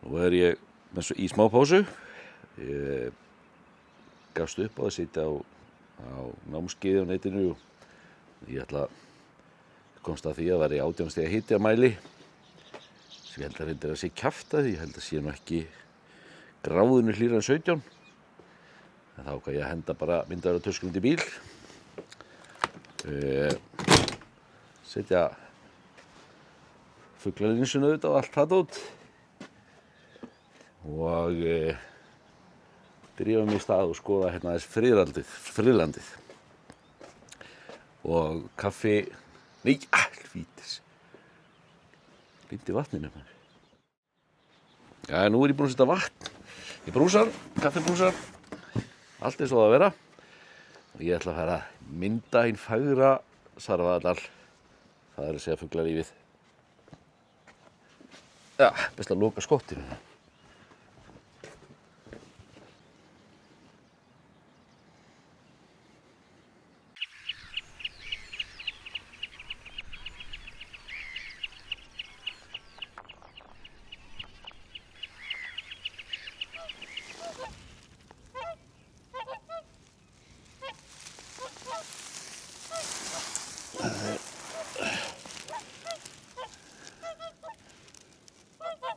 Nú ég í smá pásu. Ég gafst upp á að sitja á námskeiði á netinu og ég komst að því að vera í 18 stiga hiti á mæli. Sem ég held að reyndir að sé kjaftæði, ég held að sé nú ekki gráðinu hlýra en 17. En þá ákvað ég að henda bara myndavélatöskunni út í bíl. Setja fuglalinsuna auðvitað og allt það dót. Og drífa mig í stað og skoða hérna aðeins friðlandið. Og kaffi, hvítis. Lindi vatninu. Já, nú ég búinn að setja vatn í brúsar, kaffibrúsar. Allt eins og það að vera. Og ég ætla að fara að mynda hinn fagra Sarfadal. Það að segja fuglalífið. Já, best að loka skottinu.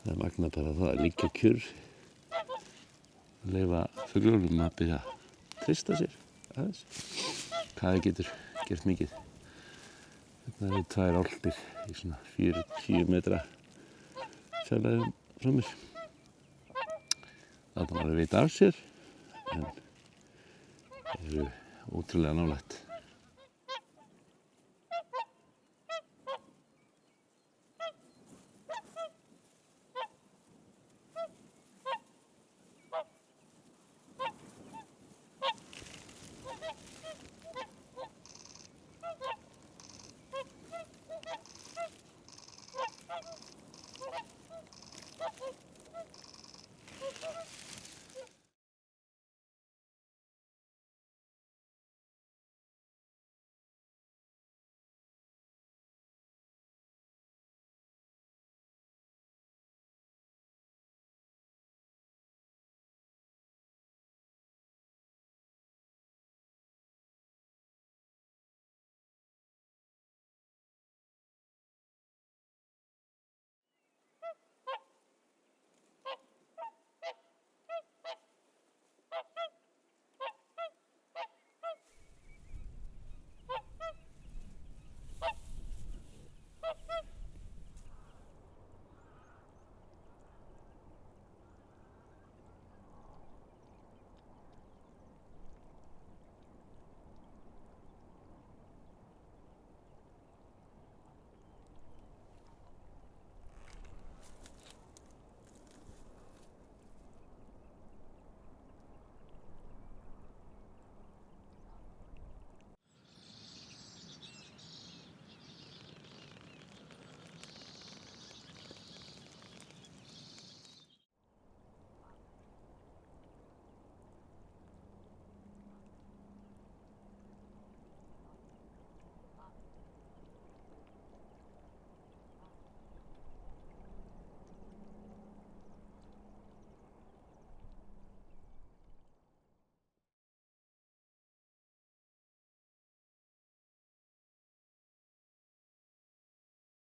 Það magna bara það að liggja kjur, leyfa fuglunum að byrja að treysta sér aðeins. Hvað getur gert mikið. Þetta eru 2 álftir í svona 40 metra fjarlægðum frá mér. Það var að veita af sér, en eru ótrúlega nálægt.